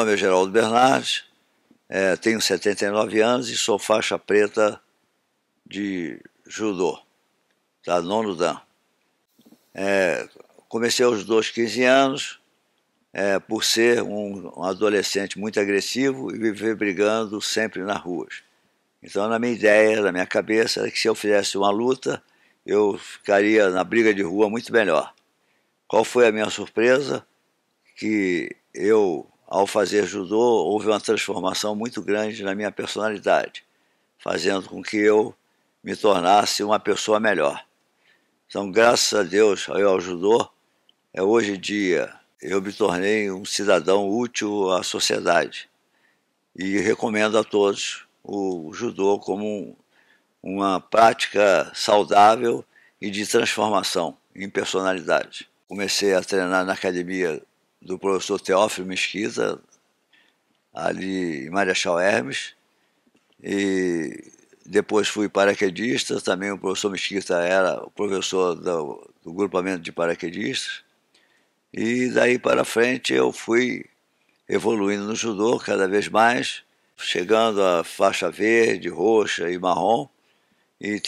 nome é Geraldo Bernardes, tenho 79 anos e sou faixa preta de judô, tá? Nono Dan. Comecei aos 15 anos, por ser um adolescente muito agressivo e viver brigando sempre nas ruas. Então, na minha ideia, na minha cabeça, era que se eu fizesse uma luta, eu ficaria na briga de rua muito melhor. Qual foi a minha surpresa? Que eu, ao fazer judô, houve uma transformação muito grande na minha personalidade, fazendo com que eu me tornasse uma pessoa melhor. Então, graças a Deus, ao judô, hoje em dia eu me tornei um cidadão útil à sociedade e recomendo a todos o judô como uma prática saudável e de transformação em personalidade. Comecei a treinar na academia do professor Teófilo Mesquita, ali em Marechal Hermes, e depois fui paraquedista. Também o professor Mesquita era o professor do grupamento de paraquedistas, e daí para frente eu fui evoluindo no judô cada vez mais, chegando à faixa verde, roxa e marrom, e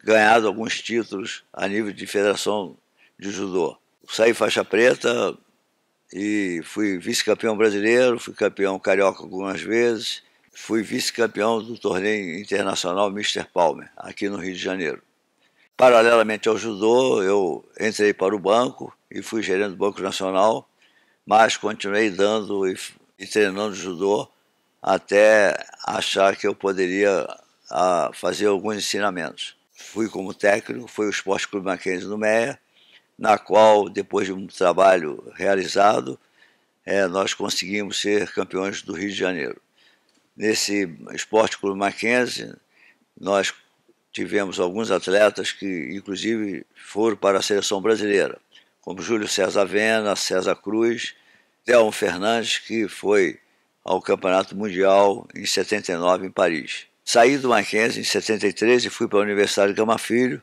ganhado alguns títulos a nível de federação de judô. Saí faixa preta e fui vice-campeão brasileiro, fui campeão carioca algumas vezes, fui vice-campeão do torneio internacional Mr. Palmer, aqui no Rio de Janeiro. Paralelamente ao judô, eu entrei para o banco e fui gerente do Banco Nacional, mas continuei dando e treinando judô até achar que eu poderia fazer alguns ensinamentos. Fui como técnico, foi o Esporte Clube Mackenzie no Meia, na qual, depois de um trabalho realizado, nós conseguimos ser campeões do Rio de Janeiro. Nesse Esporte Clube Mackenzie, nós tivemos alguns atletas que, inclusive, foram para a seleção brasileira, como Júlio César Vena, César Cruz, Delmo Fernandes, que foi ao Campeonato Mundial em 79 em Paris. Saí do Mackenzie em 73 e fui para a Universidade Gama Filho,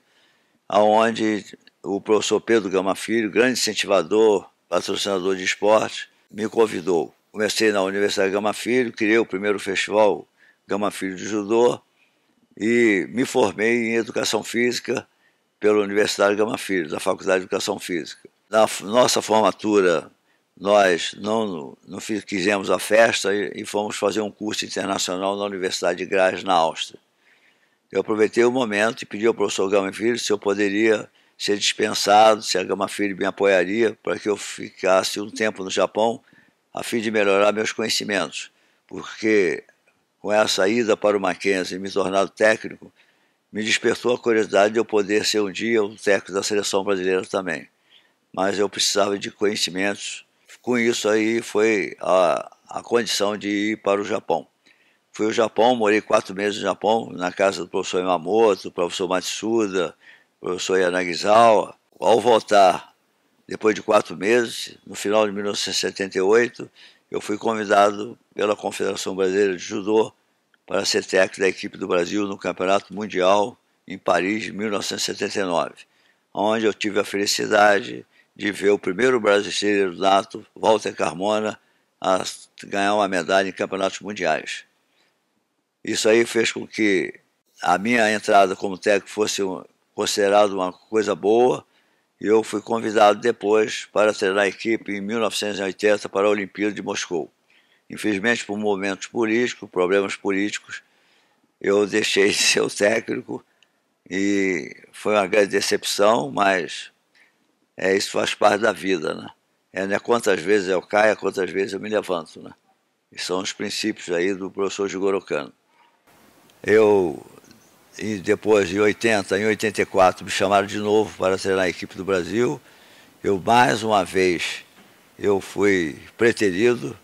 onde o professor Pedro Gama Filho, grande incentivador, patrocinador de esporte, me convidou. Comecei na Universidade Gama Filho, criei o primeiro festival Gama Filho de Judô e me formei em Educação Física pela Universidade Gama Filho, da Faculdade de Educação Física. Na nossa formatura, nós não quisemos a festa e fomos fazer um curso internacional na Universidade de Graz, na Áustria. Eu aproveitei o momento e pedi ao professor Gama Filho se eu poderia ser dispensado, se a Gama Filho me apoiaria para que eu ficasse um tempo no Japão a fim de melhorar meus conhecimentos, porque com essa ida para o Mackenzie e me tornado técnico, me despertou a curiosidade de eu poder ser um dia o técnico da seleção brasileira também. Mas eu precisava de conhecimentos. Com isso aí foi a condição de ir para o Japão. Fui ao Japão, morei 4 meses no Japão, na casa do professor Yamamoto, do professor Matsuda, do professor Yanagisawa. Ao voltar, depois de 4 meses, no final de 1978, eu fui convidado pela Confederação Brasileira de Judô para ser técnico da equipe do Brasil no Campeonato Mundial em Paris, em 1979, onde eu tive a felicidade de ver o primeiro brasileiro nato, Walter Carmona, a ganhar uma medalha em campeonatos mundiais. Isso aí fez com que a minha entrada como técnico fosse considerada uma coisa boa, e eu fui convidado depois para treinar a equipe em 1980 para a Olimpíada de Moscou. Infelizmente, por momentos políticos, problemas políticos, eu deixei de ser o técnico e foi uma grande decepção, mas isso faz parte da vida, né? Não é quantas vezes eu caio, quantas vezes eu me levanto, né? E são os princípios aí do professor Jigoro Kano. E depois, em 84, me chamaram de novo para treinar a equipe do Brasil. Mais uma vez, eu fui preterido,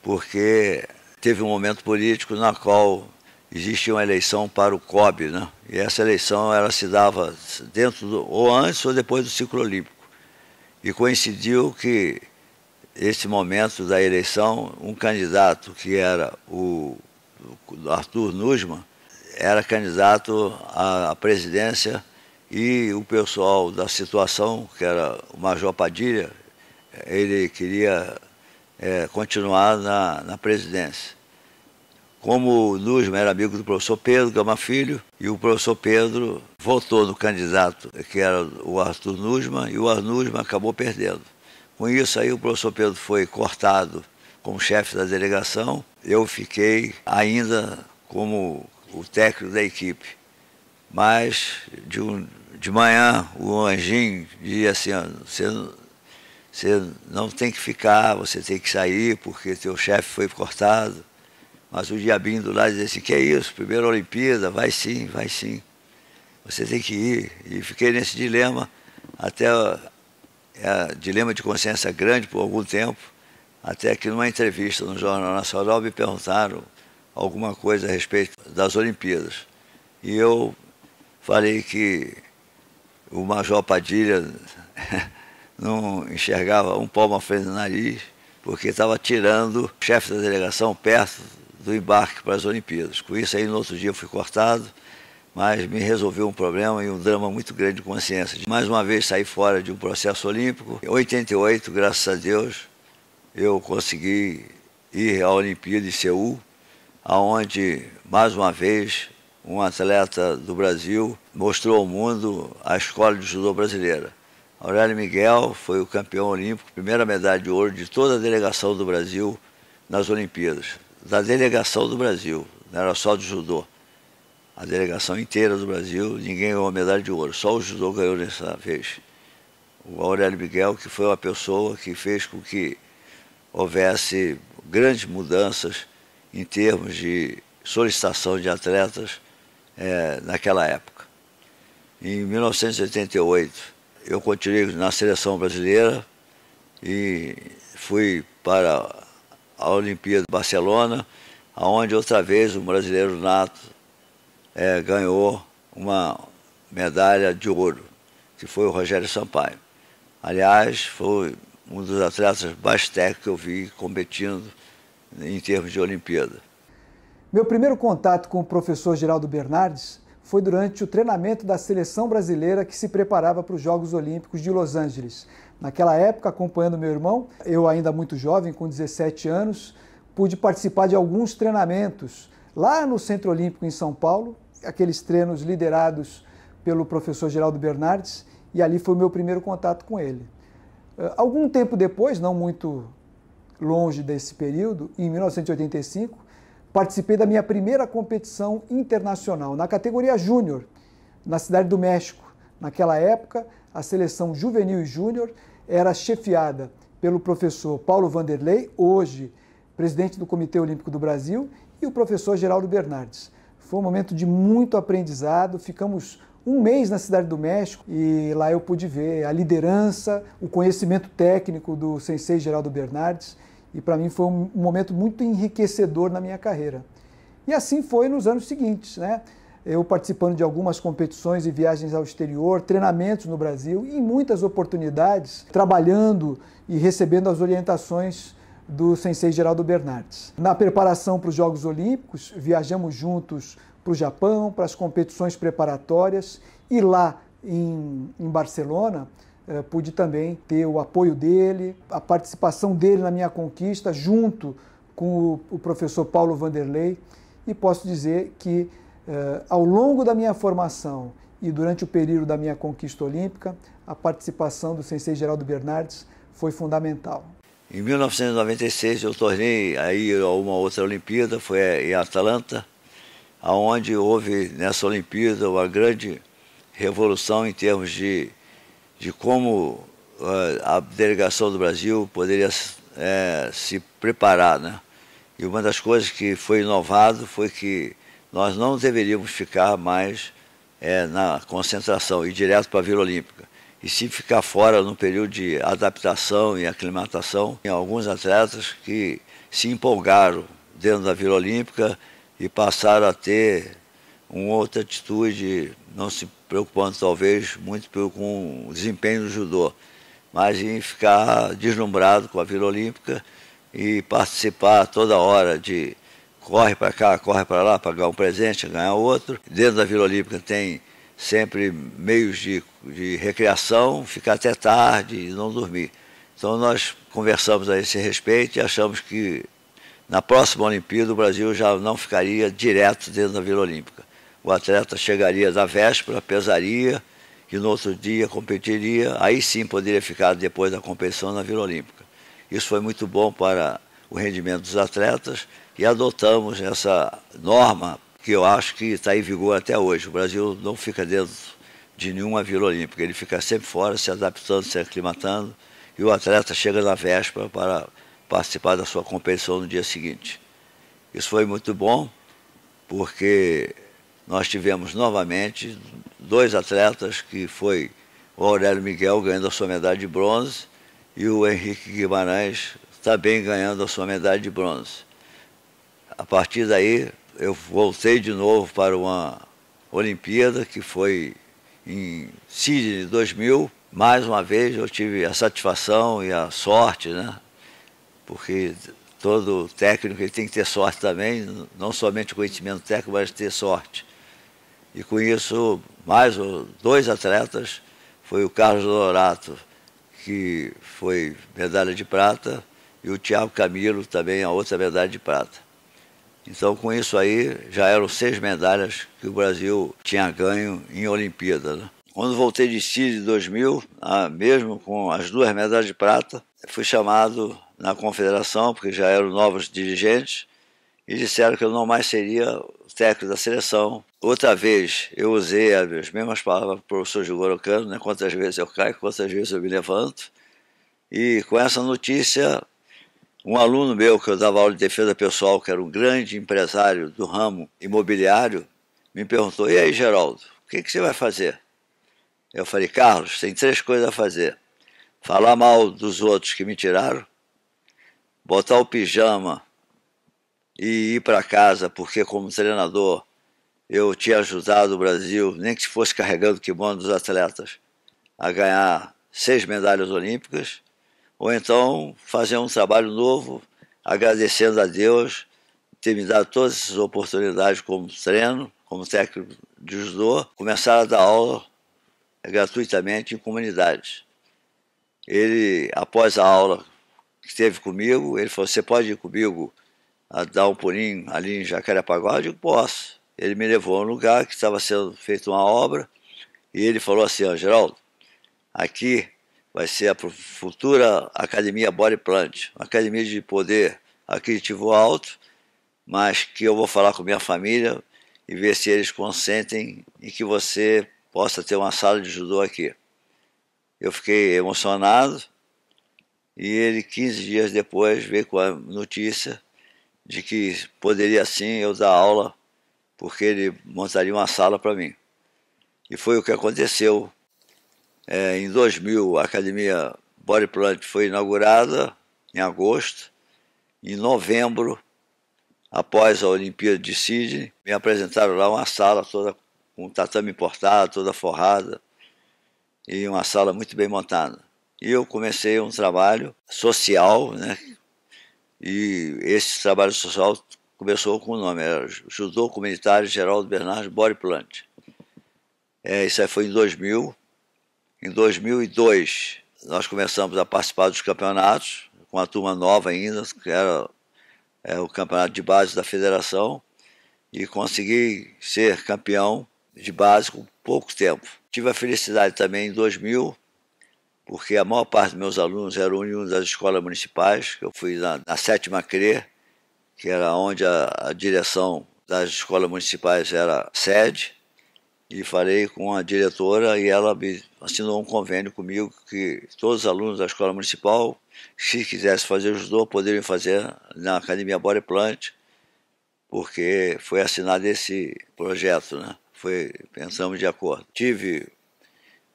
porque teve um momento político na qual existia uma eleição para o COB, né? E essa eleição ela se dava ou antes ou depois do ciclo olímpico. E coincidiu que, esse momento da eleição, um candidato que era o Arthur Nussmann, era candidato à presidência, e o pessoal da situação, que era o Major Padilha, ele queria continuar na presidência. Como o Nussmann era amigo do professor Pedro Gama Filho, e o professor Pedro votou no candidato, que era o Arthur Nussmann, e o Arthur Nussmann acabou perdendo. Com isso, aí o professor Pedro foi cortado como chefe da delegação, eu fiquei ainda como o técnico da equipe. Mas de manhã o Anjinho dizia assim, você não tem que ficar, você tem que sair porque teu chefe foi cortado. Mas o diabinho do lado dizia assim, que é isso, primeira Olimpíada, vai sim, você tem que ir. E fiquei nesse dilema, até dilema de consciência grande por algum tempo, até que numa entrevista no Jornal Nacional me perguntaram alguma coisa a respeito das Olimpíadas. E eu falei que o Major Padilha não enxergava um palmo à frente do nariz, porque estava tirando o chefe da delegação perto do embarque para as Olimpíadas. Com isso aí, no outro dia eu fui cortado, mas me resolveu um problema e um drama muito grande de consciência. Mais uma vez saí fora de um processo olímpico. Em 88, graças a Deus, eu consegui ir à Olimpíada de Seul, onde, mais uma vez, um atleta do Brasil mostrou ao mundo a escola de judô brasileira. Aurélio Miguel foi o campeão olímpico, primeira medalha de ouro de toda a delegação do Brasil nas Olimpíadas. Da delegação do Brasil, não era só do judô. A delegação inteira do Brasil, ninguém ganhou a medalha de ouro, só o judô ganhou dessa vez. O Aurélio Miguel, que foi uma pessoa que fez com que houvesse grandes mudanças em termos de solicitação de atletas naquela época. Em 1988, eu continuei na seleção brasileira e fui para a Olimpíada de Barcelona, onde outra vez um brasileiro nato ganhou uma medalha de ouro, que foi o Rogério Sampaio. Aliás, foi um dos atletas mais técnicos que eu vi competindo em termos de Olimpíada. Meu primeiro contato com o professor Geraldo Bernardes foi durante o treinamento da seleção brasileira que se preparava para os Jogos Olímpicos de Los Angeles. Naquela época, acompanhando meu irmão, eu ainda muito jovem, com 17 anos, pude participar de alguns treinamentos lá no Centro Olímpico em São Paulo, aqueles treinos liderados pelo professor Geraldo Bernardes, e ali foi o meu primeiro contato com ele. Algum tempo depois, não muito longe desse período, em 1985, participei da minha primeira competição internacional, na categoria júnior, na Cidade do México. Naquela época, a seleção juvenil e júnior era chefiada pelo professor Paulo Vanderlei, hoje presidente do Comitê Olímpico do Brasil, e o professor Geraldo Bernardes. Foi um momento de muito aprendizado, ficamos um mês na Cidade do México e lá eu pude ver a liderança, o conhecimento técnico do sensei Geraldo Bernardes, e para mim foi um momento muito enriquecedor na minha carreira. E assim foi nos anos seguintes, né? Eu participando de algumas competições e viagens ao exterior, treinamentos no Brasil e em muitas oportunidades trabalhando e recebendo as orientações do sensei Geraldo Bernardes. Na preparação para os Jogos Olímpicos, viajamos juntos para o Japão, para as competições preparatórias, e lá em Barcelona pude também ter o apoio dele, a participação dele na minha conquista, junto com o professor Paulo Vanderlei, e posso dizer que ao longo da minha formação e durante o período da minha conquista olímpica, a participação do sensei Geraldo Bernardes foi fundamental. Em 1996 eu tornei aí a uma outra Olimpíada, foi em Atlanta, onde houve nessa Olimpíada uma grande revolução em termos de como a delegação do Brasil poderia se preparar, né? E uma das coisas que foi inovado foi que nós não deveríamos ficar mais na concentração, ir direto para a Vila Olímpica, e sim ficar fora no período de adaptação e aclimatação. Tem alguns atletas que se empolgaram dentro da Vila Olímpica e passaram a ter uma outra atitude, não se preocupando talvez muito com o desempenho do judô, mas em ficar deslumbrado com a Vila Olímpica e participar toda hora de corre para cá, corre para lá, para ganhar um presente, ganhar outro. Dentro da Vila Olímpica tem sempre meios de recreação, ficar até tarde e não dormir. Então nós conversamos a esse respeito e achamos que na próxima Olimpíada o Brasil já não ficaria direto dentro da Vila Olímpica. O atleta chegaria da véspera, pesaria, e no outro dia competiria, aí sim poderia ficar depois da competição na Vila Olímpica. Isso foi muito bom para o rendimento dos atletas e adotamos essa norma que eu acho que está em vigor até hoje. O Brasil não fica dentro de nenhuma Vila Olímpica, ele fica sempre fora, se adaptando, se aclimatando, e o atleta chega na véspera para participar da sua competição no dia seguinte. Isso foi muito bom, porque nós tivemos novamente 2 atletas, que foi o Aurélio Miguel ganhando a sua medalha de bronze e o Henrique Guimarães também ganhando a sua medalha de bronze. A partir daí eu voltei de novo para uma Olimpíada, que foi em Sydney 2000. Mais uma vez eu tive a satisfação e a sorte, né? Porque todo técnico ele tem que ter sorte também, não somente conhecimento técnico, mas ter sorte. E com isso, mais 2 atletas, foi o Carlos Honorato, que foi medalha de prata, e o Thiago Camilo também, a outra medalha de prata. Então, com isso aí, já eram 6 medalhas que o Brasil tinha ganho em Olimpíada, né? Quando voltei de Sydney em 2000, mesmo com as 2 medalhas de prata, fui chamado na confederação, porque já eram novos dirigentes, e disseram que eu não mais seria o técnico da seleção. Outra vez eu usei as mesmas palavras para o professor Jigoro Kano, né? Quantas vezes eu caio, quantas vezes eu me levanto. E com essa notícia, um aluno meu que eu dava aula de defesa pessoal, que era um grande empresário do ramo imobiliário, me perguntou: e aí, Geraldo, o que você vai fazer? Eu falei: Carlos, tem 3 coisas a fazer: falar mal dos outros que me tiraram, botar o pijama e ir para casa, porque como treinador eu tinha ajudado o Brasil, nem que se fosse carregando o kimono dos atletas, a ganhar 6 medalhas olímpicas, ou então fazer um trabalho novo, agradecendo a Deus ter me dado todas essas oportunidades como treino, como técnico de judô, começar a dar aula gratuitamente em comunidades. Ele, após a aula que teve comigo, ele falou: você pode ir comigo a dar um pulinho ali em Jacarepaguá? Eu digo: posso. Ele me levou a um lugar que estava sendo feita uma obra e ele falou assim: ó, Geraldo, aqui vai ser a futura Academia Body Plant, uma academia de poder aquisitivo alto, mas que eu vou falar com minha família e ver se eles consentem em que você possa ter uma sala de judô aqui. Eu fiquei emocionado e ele, 15 dias depois, veio com a notícia de que poderia sim eu dar aula, porque ele montaria uma sala para mim. E foi o que aconteceu. Em 2000, a Academia Body Plant foi inaugurada em agosto. Em novembro, após a Olimpíada de Sydney, me apresentaram lá uma sala toda com tatame importado, toda forrada, e uma sala muito bem montada. E eu comecei um trabalho social, né? E esse trabalho social começou com o nome, era Judô Comunitário Geraldo Bernardes Body Plant. Isso aí foi em 2000. Em 2002, nós começamos a participar dos campeonatos, com a turma nova ainda, que era o campeonato de base da federação, e consegui ser campeão de base com pouco tempo. Tive a felicidade também em 2000, porque a maior parte dos meus alunos eram oriundos das escolas municipais. Eu fui na 7ª CRE, que era onde a direção das escolas municipais era sede, e falei com a diretora e ela me assinou um convênio comigo que todos os alunos da escola municipal, se quisessem fazer judô, poderiam fazer na Academia Body Plant, porque foi assinado esse projeto, né? Pensamos de acordo. Tive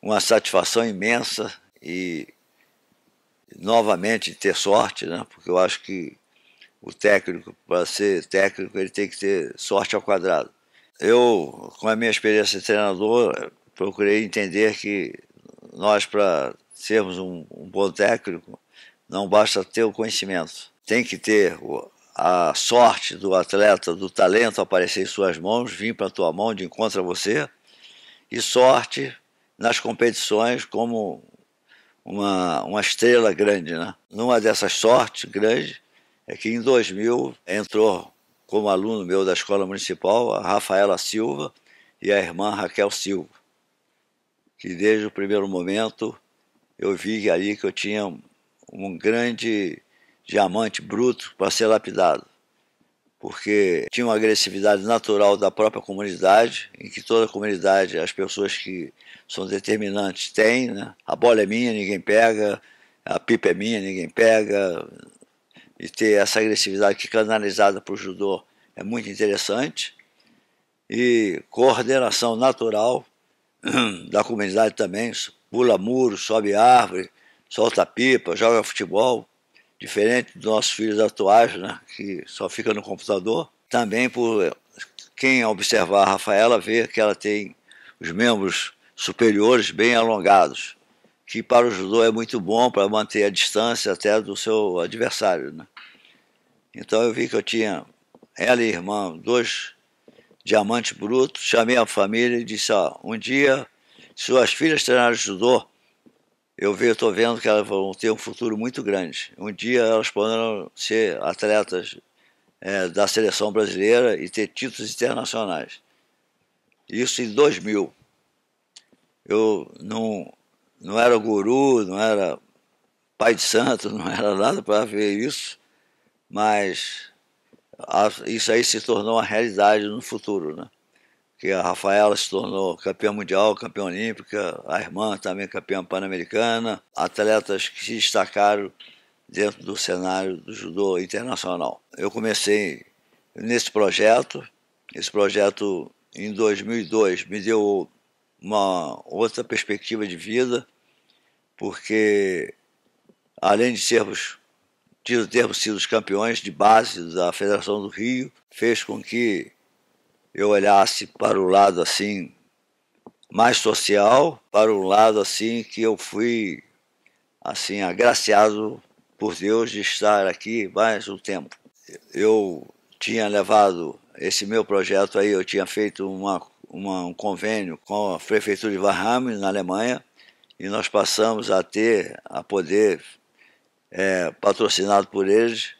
uma satisfação imensa e novamente ter sorte, né? Porque eu acho que o técnico, para ser técnico, ele tem que ter sorte ao quadrado. Eu, com a minha experiência de treinador, procurei entender que nós, para sermos um bom técnico, não basta ter o conhecimento. Tem que ter a sorte do atleta, do talento aparecer em suas mãos, vir para a tua mão de encontro a você, e sorte nas competições, como uma estrela grande, né? Numa dessas sortes grandes é que em 2000 entrou como aluno meu da Escola Municipal a Rafaela Silva e a irmã Raquel Silva, que desde o primeiro momento eu vi ali que eu tinha um grande diamante bruto para ser lapidado, porque tinha uma agressividade natural da própria comunidade, em que toda a comunidade, as pessoas que são determinantes têm, né? A bola é minha, ninguém pega, a pipa é minha, ninguém pega, e ter essa agressividade que canalizada para o judô é muito interessante, e coordenação natural da comunidade também, pula muro, sobe árvore, solta pipa, joga futebol, diferente dos nossos filhos atuais, né, que só fica no computador. Também por quem observar a Rafaela vê que ela tem os membros superiores bem alongados, que para o judô é muito bom para manter a distância até do seu adversário, né? Então eu vi que eu tinha, ela e a irmã, 2 diamantes brutos, chamei a família e disse, ó, um dia, suas filhas treinarem judô, eu estou vendo que elas vão ter um futuro muito grande. Um dia elas poderão ser atletas da seleção brasileira e ter títulos internacionais. Isso em 2000. Eu não era guru, não era pai de santo, não era nada para ver isso, mas isso aí se tornou uma realidade no futuro, né? Que a Rafaela se tornou campeã mundial, campeã olímpica, a irmã também campeã pan-americana, atletas que se destacaram dentro do cenário do judô internacional. Eu comecei nesse projeto, esse projeto em 2002 me deu uma outra perspectiva de vida, porque além de termos sido os campeões de base da Federação do Rio, fez com que eu olhasse para o lado assim mais social, para o lado assim que eu fui assim agraciado por Deus de estar aqui mais um tempo. Eu tinha levado esse meu projeto aí, eu tinha feito um convênio com a prefeitura de Warhammer na Alemanha e nós passamos a poder patrocinado por eles,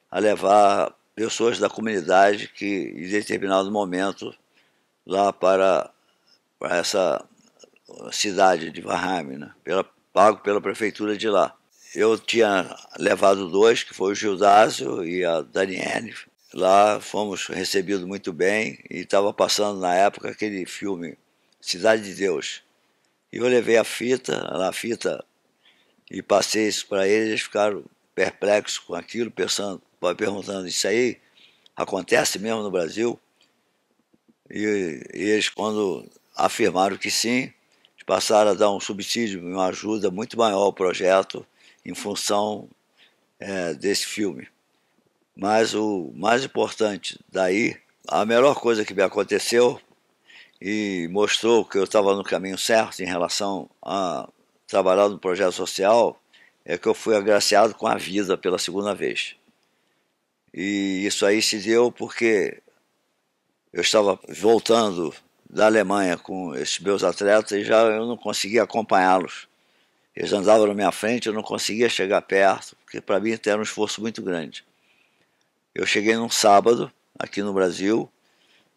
a levar pessoas da comunidade que, em determinado momento, lá para essa cidade de Warhammer, né, pago pela prefeitura de lá. Eu tinha levado 2, que foi o Gildásio e a Daniele. Lá fomos recebidos muito bem e estava passando na época aquele filme Cidade de Deus. E eu levei a fita, e passei isso para eles, eles ficaram perplexos com aquilo, perguntando, isso aí acontece mesmo no Brasil? E eles, quando afirmaram que sim, passaram a dar um subsídio, uma ajuda muito maior ao projeto em função desse filme. Mas o mais importante daí, a melhor coisa que me aconteceu e mostrou que eu estava no caminho certo em relação a trabalhar no projeto social, é que eu fui agraciado com a vida pela segunda vez. E isso aí se deu porque eu estava voltando da Alemanha com esses meus atletas e já eu não conseguia acompanhá-los. Eles andavam na minha frente, eu não conseguia chegar perto, porque para mim era um esforço muito grande. Eu cheguei num sábado, aqui no Brasil,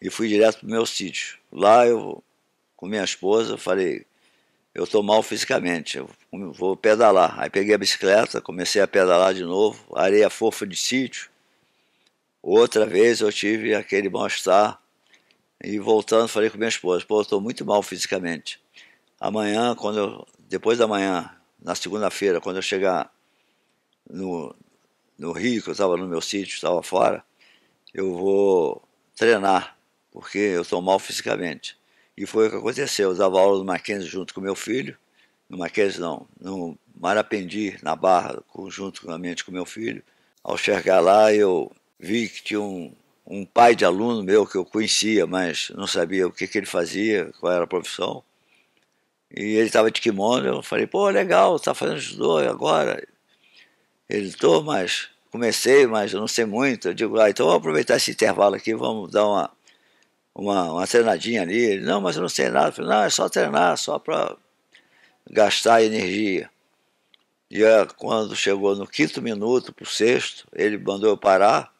e fui direto para o meu sítio. Lá eu, com minha esposa, falei, eu estou mal fisicamente, eu vou pedalar. Aí peguei a bicicleta, comecei a pedalar de novo, areia fofa de sítio. Outra vez eu tive aquele mal-estar, e voltando falei com minha esposa, pô, eu estou muito mal fisicamente. Amanhã, depois da manhã, na segunda-feira, quando eu chegar no Rio, que eu estava no meu sítio, estava fora, eu vou treinar, porque eu estou mal fisicamente. E foi o que aconteceu, eu dava aula no Mackenzie junto com meu filho, no Mackenzie não, no Marapendi, na Barra, juntamente com meu filho. Ao chegar lá, eu vi que tinha um pai de aluno meu que eu conhecia, mas não sabia o que ele fazia, qual era a profissão. E ele estava de kimono, eu falei, pô, legal, tá fazendo judô agora? Ele, mas comecei, mas eu não sei muito. Eu digo, então vamos aproveitar esse intervalo aqui, vamos dar uma treinadinha ali. Ele, não, mas eu não sei nada. Eu falei, não, é só treinar, só para gastar energia. quando chegou no 5º minuto para o 6º, ele mandou eu parar.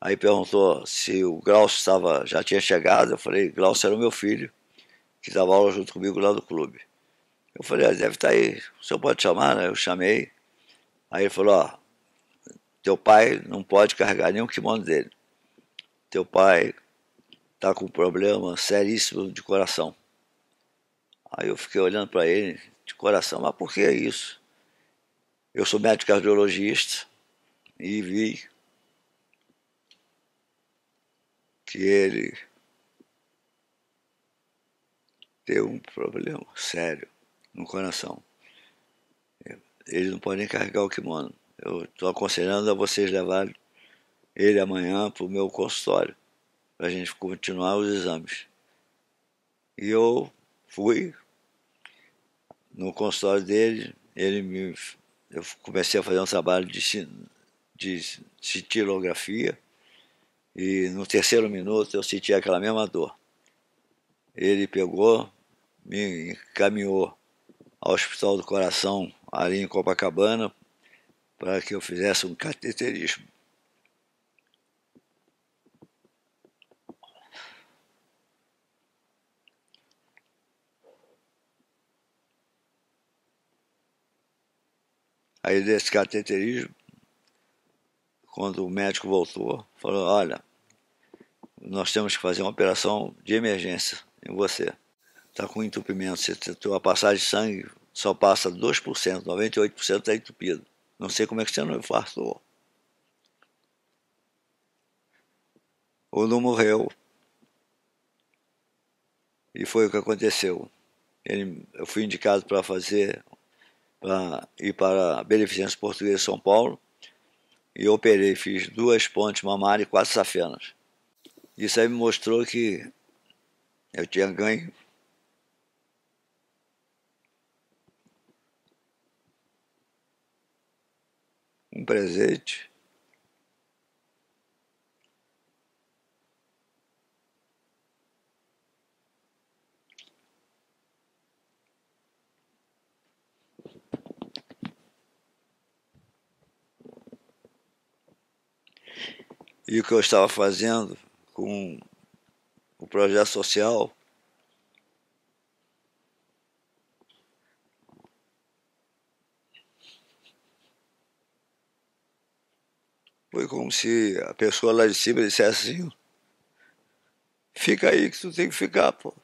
Aí perguntou se o Glaucio já tinha chegado. Eu falei, Glaucio era o meu filho, que dava aula junto comigo lá do clube. Eu falei, deve estar aí, o senhor pode chamar, né? Eu chamei. Aí ele falou, ó, teu pai não pode carregar nenhum kimono dele. Teu pai está com um problema seríssimo de coração. Aí eu fiquei olhando para ele, de coração, mas por que isso? Eu sou médico cardiologista e vi que ele tem um problema sério no coração. Ele não pode nem carregar o kimono. Eu estou aconselhando a vocês levarem ele amanhã para o meu consultório, para a gente continuar os exames. E eu fui no consultório dele, eu comecei a fazer um trabalho de cintilografia, e no 3º minuto eu senti aquela mesma dor. Ele pegou, me encaminhou ao Hospital do Coração, ali em Copacabana, para que eu fizesse um cateterismo. Aí desse cateterismo, quando o médico voltou, falou, olha, nós temos que fazer uma operação de emergência em você. Está com entupimento, a passagem de sangue só passa 2%, 98% está entupido. Não sei como é que você não infartou. Ou não morreu. E foi o que aconteceu. Eu fui indicado para ir para a Beneficência Portuguesa de São Paulo, e operei, fiz 2 pontes mamárias e 4 safenas. Isso aí me mostrou que eu tinha ganho um presente e o que eu estava fazendo com o projeto social foi como se a pessoa lá de cima dissesse assim, fica aí que tu tem que ficar, pô.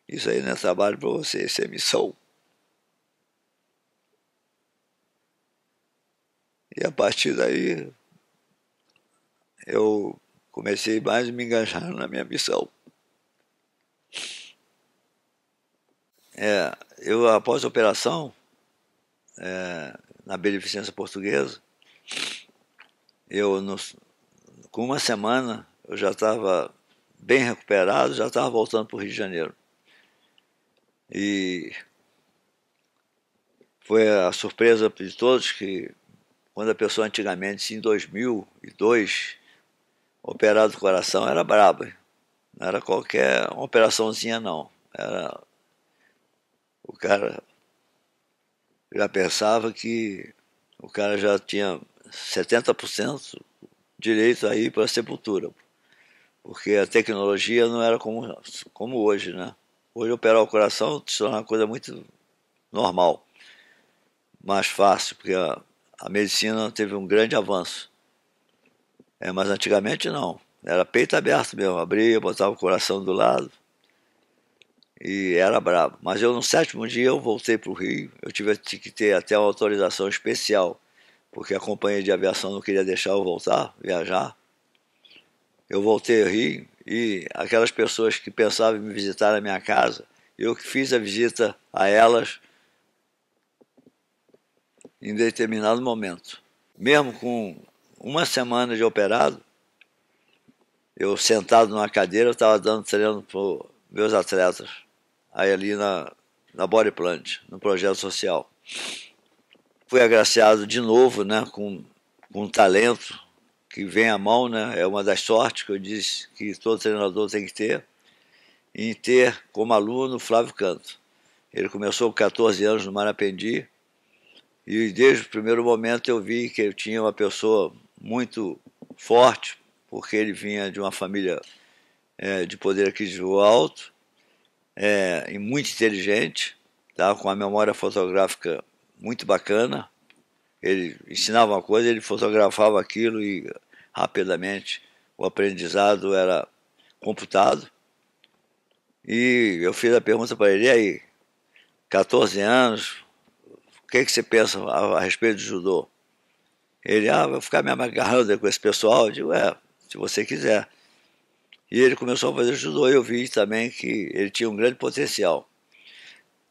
Isso aí não é trabalho para você, isso é missão. E a partir daí eu comecei mais a me engajar na minha missão. Eu, após a operação, na Beneficência Portuguesa, com uma semana eu já estava bem recuperado, já estava voltando para o Rio de Janeiro. E foi a surpresa de todos que, quando a pessoa antigamente, em 2002, operado do coração, era braba. Não era qualquer uma operaçãozinha, não. O cara já pensava que o cara já tinha 70% direito a ir para a sepultura, porque a tecnologia não era como hoje, né? Hoje operar o coração se torna uma coisa muito normal, mais fácil, porque a medicina teve um grande avanço. Mas antigamente não, era peito aberto mesmo, abria, botava o coração do lado e era brabo. Mas eu no 7º dia eu voltei para o Rio, eu tive que ter até uma autorização especial, porque a companhia de aviação não queria deixar eu voltar, viajar. Eu voltei ao Rio e aquelas pessoas que pensavam em me visitar na minha casa, eu que fiz a visita a elas em determinado momento. Mesmo com uma semana de operado, eu sentado numa cadeira, eu estava dando treino para os meus atletas, aí ali na Body Plant, no projeto social. Fui agraciado de novo, né, com um talento que vem à mão, né, é uma das sortes que eu disse que todo treinador tem que ter, em ter como aluno Flávio Canto. Ele começou com 14 anos no Marapendi, e desde o primeiro momento eu vi que eu tinha uma pessoa muito forte, porque ele vinha de uma família de poder aquisitivo alto, e muito inteligente, tá? Com a memória fotográfica muito bacana. Ele ensinava uma coisa, ele fotografava aquilo e rapidamente o aprendizado era computado. E eu fiz a pergunta para ele: e aí, 14 anos, o que você pensa a respeito do judô? Ele: vou ficar me agarrando com esse pessoal. Eu digo: se você quiser. E ele começou a fazer judô e eu vi também que ele tinha um grande potencial.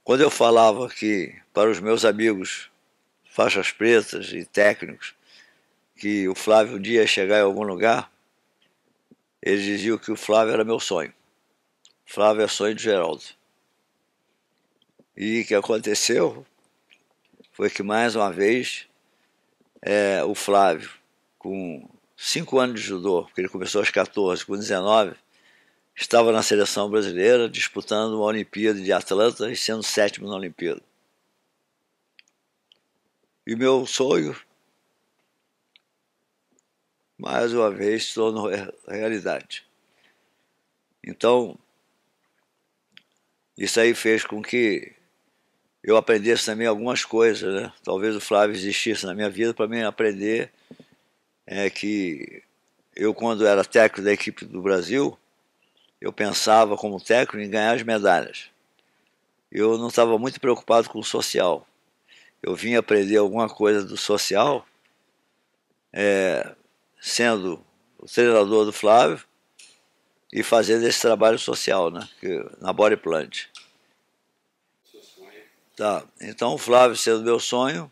Quando eu falava que, para os meus amigos faixas pretas e técnicos, que o Flávio um dia ia chegar em algum lugar, eles diziam que o Flávio era meu sonho. O Flávio é sonho de Geraldo. E o que aconteceu foi que, mais uma vez, o Flávio, com 5 anos de judô, porque ele começou aos 14, com 19, estava na seleção brasileira disputando uma Olimpíada de Atlanta e sendo 7º na Olimpíada. E meu sonho, mais uma vez, se tornou realidade. Então, isso aí fez com que eu aprendesse também algumas coisas, né? Talvez o Flávio existisse na minha vida para mim aprender que eu, quando era técnico da equipe do Brasil, eu pensava como técnico em ganhar as medalhas. Eu não estava muito preocupado com o social. Eu vim aprender alguma coisa do social sendo o treinador do Flávio e fazendo esse trabalho social, né? Na Body Plant. Tá. Então o Flávio sendo meu sonho,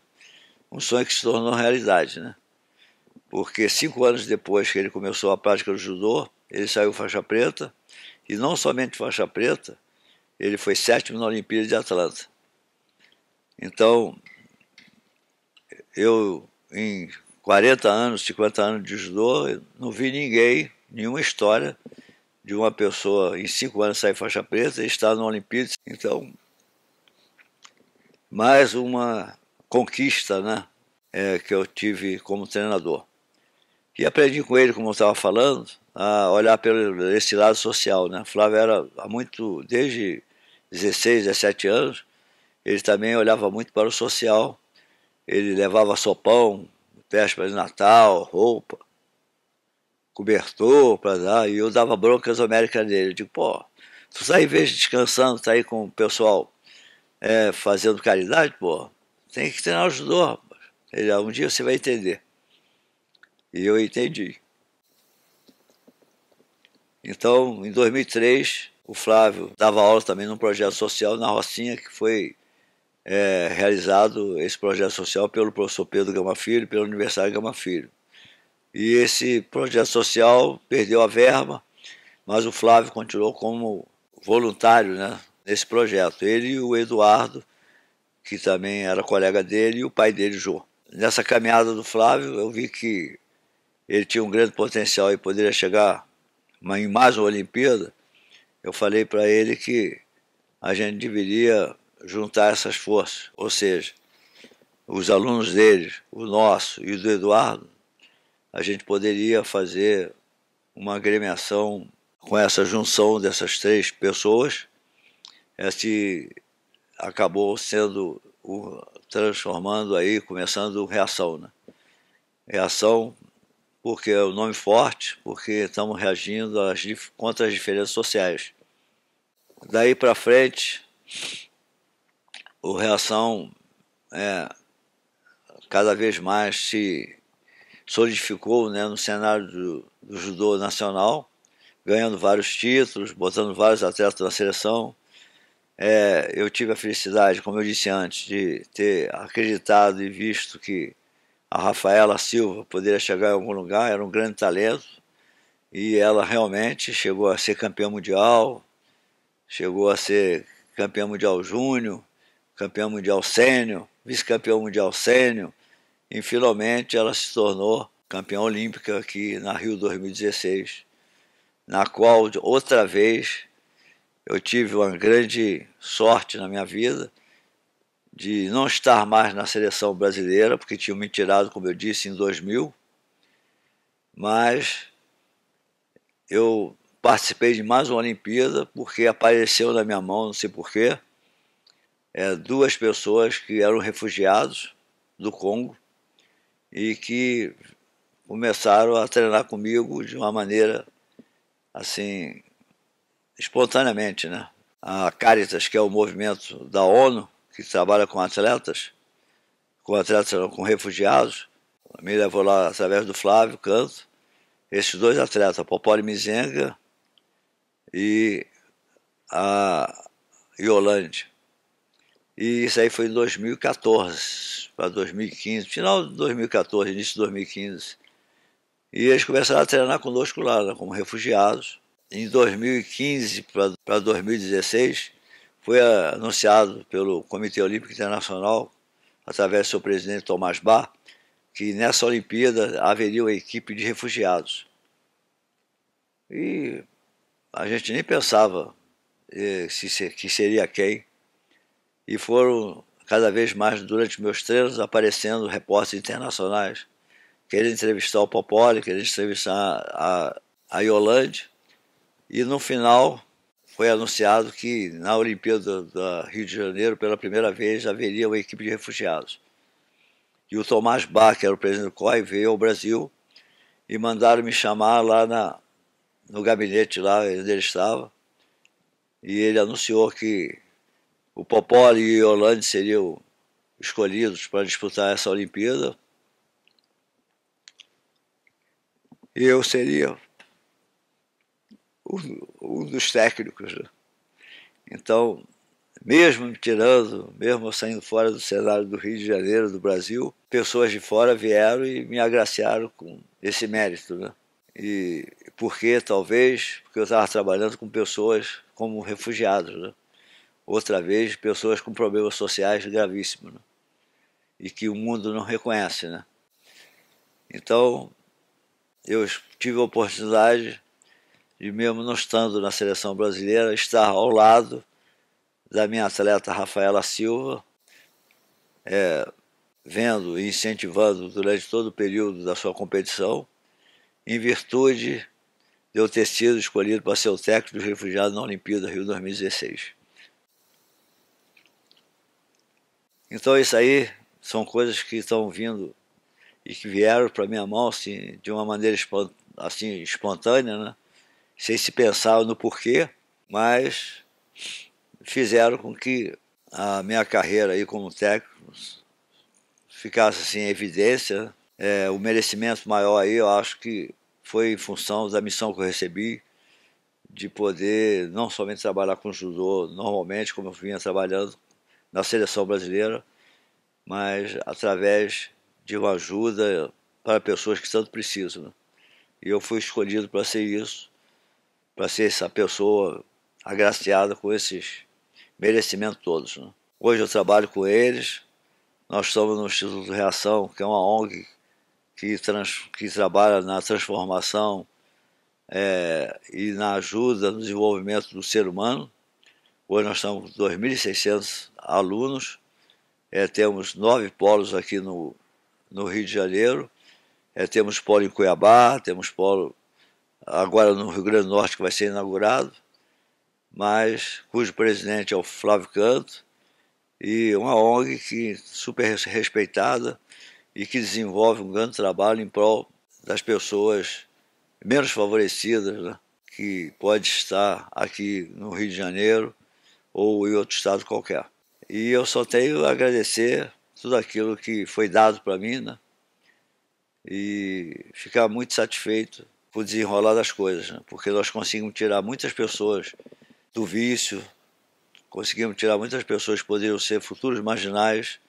um sonho que se tornou realidade, né? Porque 5 anos depois que ele começou a prática do judô, ele saiu faixa preta, e não somente faixa preta, ele foi 7º na Olimpíada de Atlanta. Então, eu, em 40 anos, 50 anos de judô, eu não vi ninguém, nenhuma história de uma pessoa em 5 anos sair faixa preta e estar na Olimpíada. Então, mais uma conquista, né, que eu tive como treinador. E aprendi com ele, como eu estava falando, a olhar pelo esse lado social, né? Flávio era desde 16, 17 anos, ele também olhava muito para o social. Ele levava sopão, véspera de Natal, roupa, cobertor para dar, e eu dava broncas homéricas nele. Eu digo: pô, tu tá aí, em vez de descansando, tá aí com o pessoal fazendo caridade, pô, tem que treinar o judô, rapaz. Ele: um dia você vai entender. E eu entendi. Então, em 2003, o Flávio dava aula também num projeto social na Rocinha, que foi realizado esse projeto social pelo professor Pedro Gama Filho e pela Universidade Gama Filho. E esse projeto social perdeu a verba, mas o Flávio continuou como voluntário, né, nesse projeto. Ele e o Eduardo, que também era colega dele, e o pai dele, Jô. Nessa caminhada do Flávio, eu vi que ele tinha um grande potencial e poderia chegar em mais uma Olimpíada. Eu falei para ele que a gente deveria juntar essas forças, ou seja, os alunos dele, o nosso e o do Eduardo, a gente poderia fazer uma agremiação com essa junção dessas 3 pessoas. Esse acabou sendo transformando aí, começando o Reação, né? Reação porque é o nome forte, porque estamos reagindo contra as diferenças sociais. Daí para frente, o Reação cada vez mais se solidificou, né, no cenário do judô nacional, ganhando vários títulos, botando vários atletas na seleção. Eu tive a felicidade, como eu disse antes, de ter acreditado e visto que a Rafaela Silva poderia chegar em algum lugar, era um grande talento, e ela realmente chegou a ser campeã mundial, chegou a ser campeã mundial júnior, campeã mundial sênior, vice-campeã mundial sênior, e finalmente ela se tornou campeã olímpica aqui na Rio 2016, na qual outra vez eu tive uma grande sorte na minha vida de não estar mais na seleção brasileira, porque tinham me tirado, como eu disse, em 2000, mas eu participei de mais uma Olimpíada porque apareceu na minha mão, não sei porquê, duas pessoas que eram refugiados do Congo e que começaram a treinar comigo de uma maneira assim, espontaneamente, né? A Caritas, que é o movimento da ONU, que trabalha com atletas não, com refugiados, me levou lá através do Flávio Canto, esses dois atletas, a Popoli Mizenga e a Yolande. E isso aí foi em 2014 para 2015, final de 2014, início de 2015. E eles começaram a treinar conosco lá, né, como refugiados. Em 2015 para 2016, foi anunciado pelo Comitê Olímpico Internacional, através do seu presidente Tomás Bach, que nessa Olimpíada haveria uma equipe de refugiados. E a gente nem pensava que seria quem. E foram cada vez mais, durante meus treinos, aparecendo repórteres internacionais, querendo entrevistar o Popoli, querendo entrevistar a Yolande. E no final foi anunciado que na Olimpíada da Rio de Janeiro, pela primeira vez, haveria uma equipe de refugiados. E o Tomás Bach, que era o presidente do COI, veio ao Brasil e mandaram me chamar lá no gabinete lá onde ele estava. E ele anunciou que o Popoli e o Yolande seriam escolhidos para disputar essa Olimpíada. E eu seria um dos técnicos, né? Então, mesmo me tirando, mesmo saindo fora do cenário do Rio de Janeiro, do Brasil, pessoas de fora vieram e me agraciaram com esse mérito, né? E porque eu estava trabalhando com pessoas como refugiados, né? Outra vez, pessoas com problemas sociais gravíssimos, né? E que o mundo não reconhece, né? Então, eu tive a oportunidade de, mesmo não estando na seleção brasileira, estar ao lado da minha atleta Rafaela Silva, vendo e incentivando durante todo o período da sua competição, em virtude de eu ter sido escolhido para ser o técnico dos refugiados na Olimpíada Rio 2016. Então isso aí são coisas que estão vindo e que vieram para minha mão assim, de uma maneira assim, espontânea, né? Sem se pensar no porquê, mas fizeram com que a minha carreira aí como técnico ficasse assim, em evidência. O merecimento maior aí, eu acho que foi em função da missão que eu recebi, de poder não somente trabalhar com judô normalmente, como eu vinha trabalhando na seleção brasileira, mas através de uma ajuda para pessoas que tanto precisam, né? E eu fui escolhido para ser isso, para ser essa pessoa agraciada com esses merecimentos todos, né? Hoje eu trabalho com eles, nós estamos no Instituto Reação, que é uma ONG que trabalha na transformação e na ajuda no desenvolvimento do ser humano. Hoje nós estamos com 2.600 alunos, temos 9 polos aqui no Rio de Janeiro, temos polo em Cuiabá, temos polo agora no Rio Grande do Norte que vai ser inaugurado, mas cujo presidente é o Flávio Canto, e uma ONG que super respeitada e que desenvolve um grande trabalho em prol das pessoas menos favorecidas, né, que pode estar aqui no Rio de Janeiro ou em outro estado qualquer. E eu só tenho a agradecer tudo aquilo que foi dado para mim, né, e ficar muito satisfeito por desenrolar das coisas, né, porque nós conseguimos tirar muitas pessoas do vício, conseguimos tirar muitas pessoas que poderiam ser futuros marginais,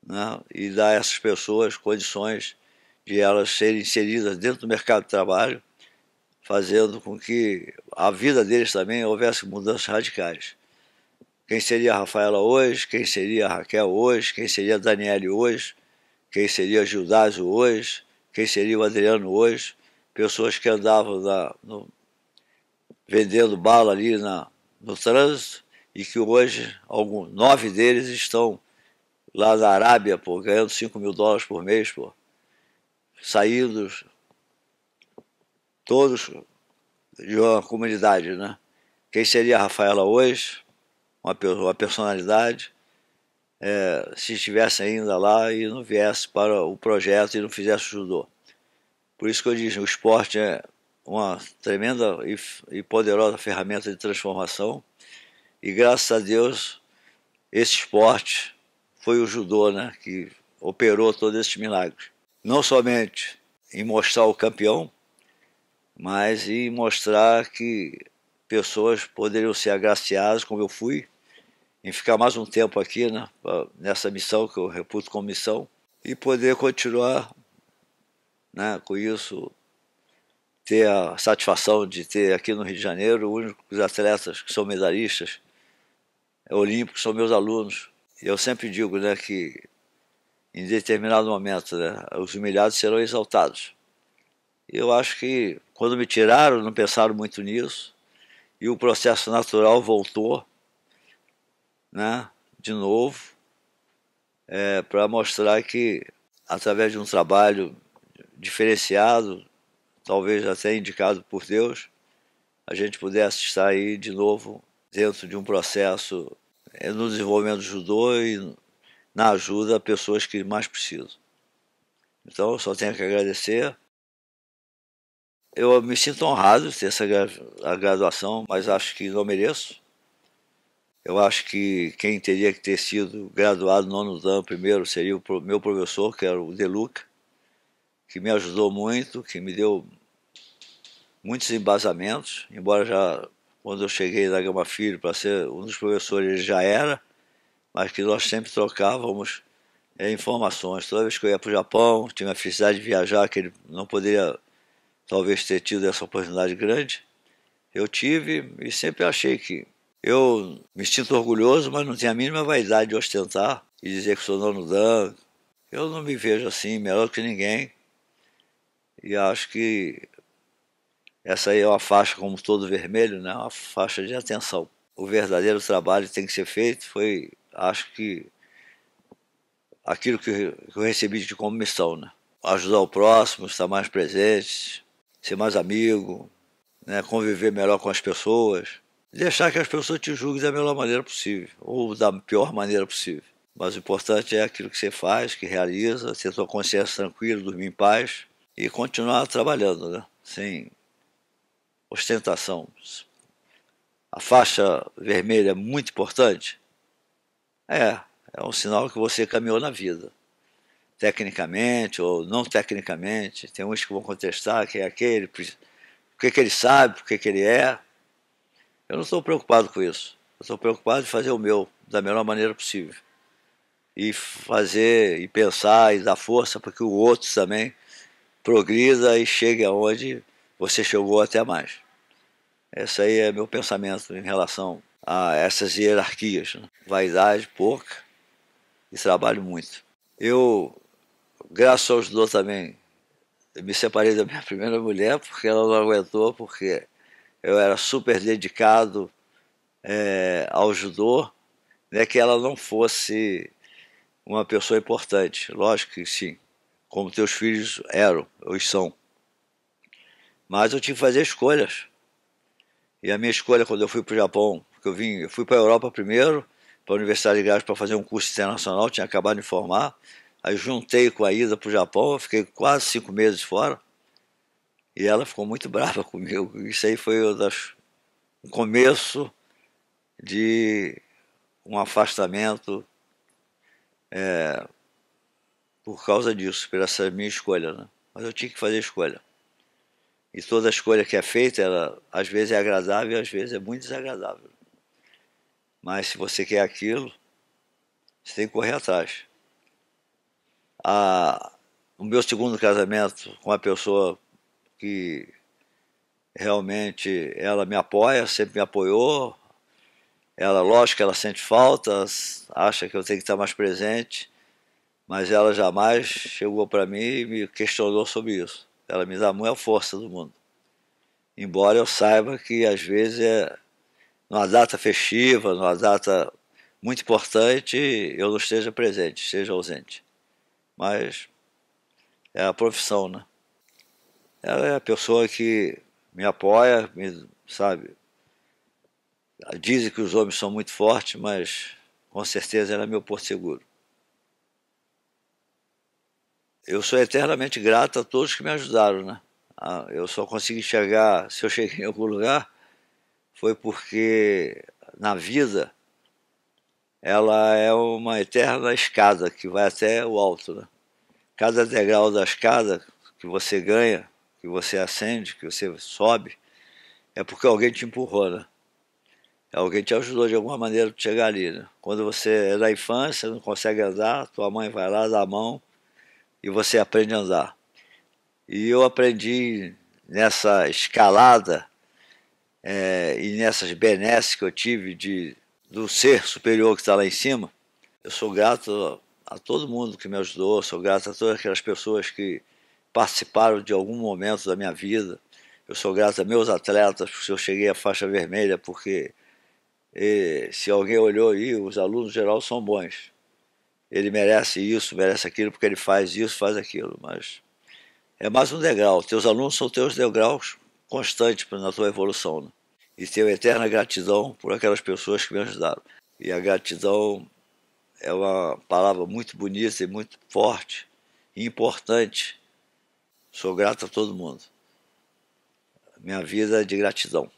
né, e dar a essas pessoas condições de elas serem inseridas dentro do mercado de trabalho fazendo com que a vida deles também houvesse mudanças radicais. Quem seria a Rafaela hoje, quem seria a Raquel hoje, quem seria a Daniele hoje, quem seria a Gildásio hoje, quem seria o Adriano hoje, pessoas que andavam vendendo bala ali no trânsito e que hoje 9 deles estão lá na Arábia, pô, ganhando $5.000 por mês, pô, saídos todos de uma comunidade, né? Quem seria a Rafaela hoje, uma personalidade, se estivesse ainda lá e não viesse para o projeto e não fizesse judô. Por isso que eu digo, o esporte é uma tremenda e poderosa ferramenta de transformação, e graças a Deus esse esporte foi o judô, né, que operou todos esses milagres. Não somente em mostrar o campeão, mas em mostrar que pessoas poderiam ser agraciadas, como eu fui, em ficar mais um tempo aqui, né, nessa missão que eu reputo como missão, e poder continuar, né, com isso, ter a satisfação de ter aqui no Rio de Janeiro os únicos atletas que são medalhistas olímpicos, são meus alunos. E eu sempre digo, né, que em determinado momento, né, os humilhados serão exaltados. E eu acho que quando me tiraram, não pensaram muito nisso, e o processo natural voltou, né, de novo, para mostrar que, através de um trabalho diferenciado, talvez até indicado por Deus, a gente pudesse estar aí de novo dentro de um processo no desenvolvimento do judô e na ajuda a pessoas que mais precisam. Então eu só tenho que agradecer. Eu me sinto honrado de ter a graduação, mas acho que não mereço. Eu acho que quem teria que ter sido graduado no nono dan primeiro seria o meu professor, que era o De Luca, que me ajudou muito, que me deu muitos embasamentos, embora já quando eu cheguei na Gama Filho para ser um dos professores ele já era, mas que nós sempre trocávamos informações. Toda vez que eu ia para o Japão, tinha a felicidade de viajar, que ele não poderia talvez ter tido essa oportunidade grande. Eu tive e sempre achei que eu me sinto orgulhoso, mas não tenho a mínima vaidade de ostentar e dizer que sou nono dan. Eu não me vejo assim, melhor que ninguém. E acho que essa aí é uma faixa, como todo vermelho, né? Uma faixa de atenção. O verdadeiro trabalho que tem que ser feito foi, acho que, aquilo que eu recebi de como missão, né? Ajudar o próximo, estar mais presente, ser mais amigo, né? Conviver melhor com as pessoas, deixar que as pessoas te julguem da melhor maneira possível, ou da pior maneira possível. Mas o importante é aquilo que você faz, que realiza, ter sua consciência tranquila, dormir em paz e continuar trabalhando, né? Sem ostentação. A faixa vermelha é muito importante? É um sinal que você caminhou na vida. Tecnicamente ou não tecnicamente, tem uns que vão contestar quem é aquele, o que ele sabe, o que ele é. Eu não estou preocupado com isso. Eu estou preocupado em fazer o meu da melhor maneira possível. E fazer, e pensar, e dar força para que o outro também progrida e chegue aonde você chegou até mais. Esse aí é meu pensamento em relação a essas hierarquias, né? Vaidade pouca e trabalho muito. Eu, graças ao judô também, me separei da minha primeira mulher porque ela não aguentou, porque eu era super dedicado ao judô, né, que ela não fosse uma pessoa importante. Lógico que sim, como teus filhos eram, ou são. Mas eu tive que fazer escolhas. E a minha escolha quando eu fui para o Japão, porque eu fui para a Europa primeiro, para a Universidade de Gás para fazer um curso internacional, tinha acabado de formar. Aí juntei com a ida para o Japão, eu fiquei quase 5 meses fora. E ela ficou muito brava comigo. Isso aí foi um começo de um afastamento por causa disso, por essa minha escolha, né? Mas eu tinha que fazer escolha. E toda escolha que é feita, ela às vezes é agradável e às vezes é muito desagradável. Mas se você quer aquilo, você tem que correr atrás. O meu segundo casamento com uma pessoa que realmente ela me apoia, sempre me apoiou. Ela, lógico que ela sente falta, acha que eu tenho que estar mais presente, mas ela jamais chegou para mim e me questionou sobre isso. Ela me dá a maior força do mundo. Embora eu saiba que às vezes numa data festiva, numa data muito importante, eu não esteja presente, esteja ausente. Mas é a profissão, né? Ela é a pessoa que me apoia, sabe? Dizem que os homens são muito fortes, mas com certeza ela é meu porto seguro. Eu sou eternamente grato a todos que me ajudaram, né? Eu só consegui chegar, se eu cheguei em algum lugar, foi porque na vida ela é uma eterna escada que vai até o alto, né? Cada degrau da escada que você ganha, que você ascende, que você sobe, é porque alguém te empurrou, né? Alguém te ajudou de alguma maneira a chegar ali, né? Quando você é da infância, não consegue andar, tua mãe vai lá, dá a mão e você aprende a andar. E eu aprendi nessa escalada e nessas benesses que eu tive do ser superior que está lá em cima. Eu sou grato a todo mundo que me ajudou, sou grato a todas aquelas pessoas que participaram de algum momento da minha vida. Eu sou grato a meus atletas, porque eu cheguei à faixa vermelha, porque se alguém olhou aí, os alunos geral são bons. Ele merece isso, merece aquilo, porque ele faz isso, faz aquilo. Mas é mais um degrau. Teus alunos são teus degraus constantes na tua evolução, né? E tenho eterna gratidão por aquelas pessoas que me ajudaram. E a gratidão é uma palavra muito bonita e muito forte e importante. Sou grato a todo mundo. Minha vida é de gratidão.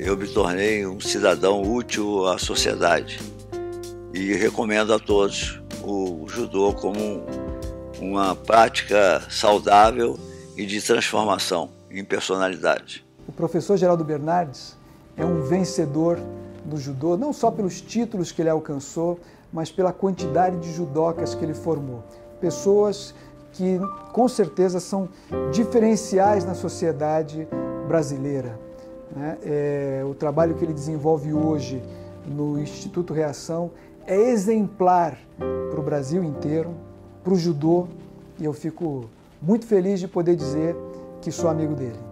Eu me tornei um cidadão útil à sociedade e recomendo a todos o judô como uma prática saudável e de transformação em personalidade. O professor Geraldo Bernardes é um vencedor do judô, não só pelos títulos que ele alcançou, mas pela quantidade de judocas que ele formou. Pessoas que com certeza são diferenciais na sociedade brasileira. O trabalho que ele desenvolve hoje no Instituto Reação é exemplar para o Brasil inteiro, para o judô, e eu fico muito feliz de poder dizer que sou amigo dele.